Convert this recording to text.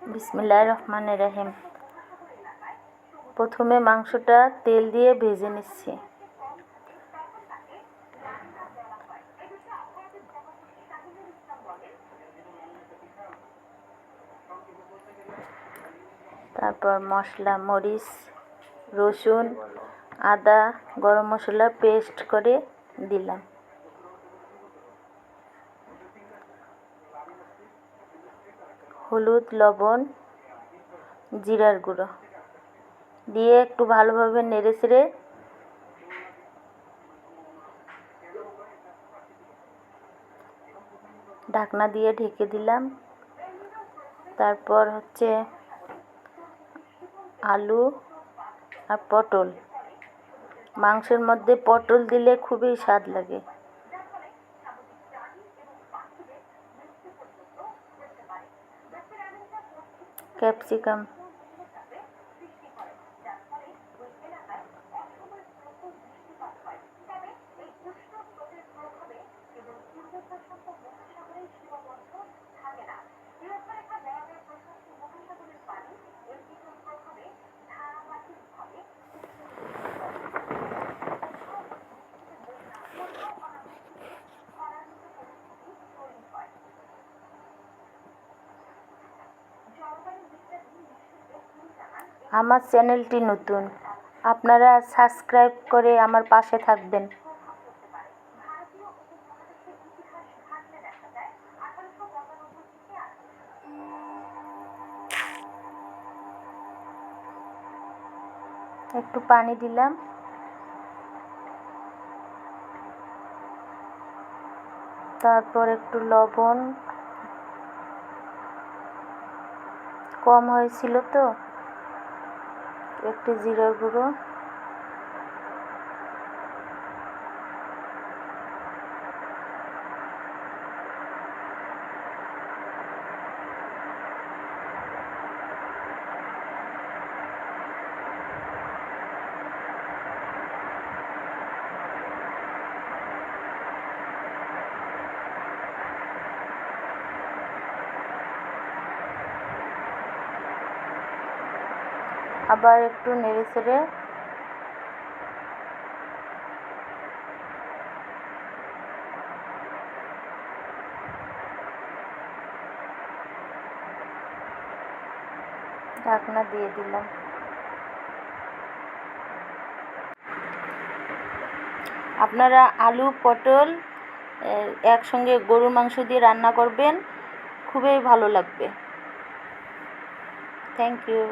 বিসমিল্লাহির রহমানির রহিম। প্রথমে মাংসটা তেল দিয়ে ভেজে নিচ্ছি। তারপর মশলা, মরিচ, রসুন, আদা, গরম মশলা পেস্ট করে দিলাম। হলুদ, লবণ, জিরার গুঁড়ো দিয়ে একটু ভালোভাবে নেড়ে চেড়ে ঢাকনা দিয়ে ঢেকে দিলাম। তারপর আলু আর পটল, মাংসের মধ্যে পটল দিলে খুবই স্বাদ লাগে। ক্যাপসিকাম, আমার চ্যানেলটি নতুন, আপনারা সাবস্ক্রাইব করে আমার পাশে থাকবেন। একটু পানি দিলাম। তারপর একটু লবণ কম হয়েছিল তো একটু জিরার গুঁড়ো, আবার একটু নেড়ে চেড়ে ঢাকনা দিয়ে দিলাম। আপনারা আলু, পটল একসঙ্গে গরুর মাংস দিয়ে রান্না করবেন, খুবই ভালো লাগবে। Thank you.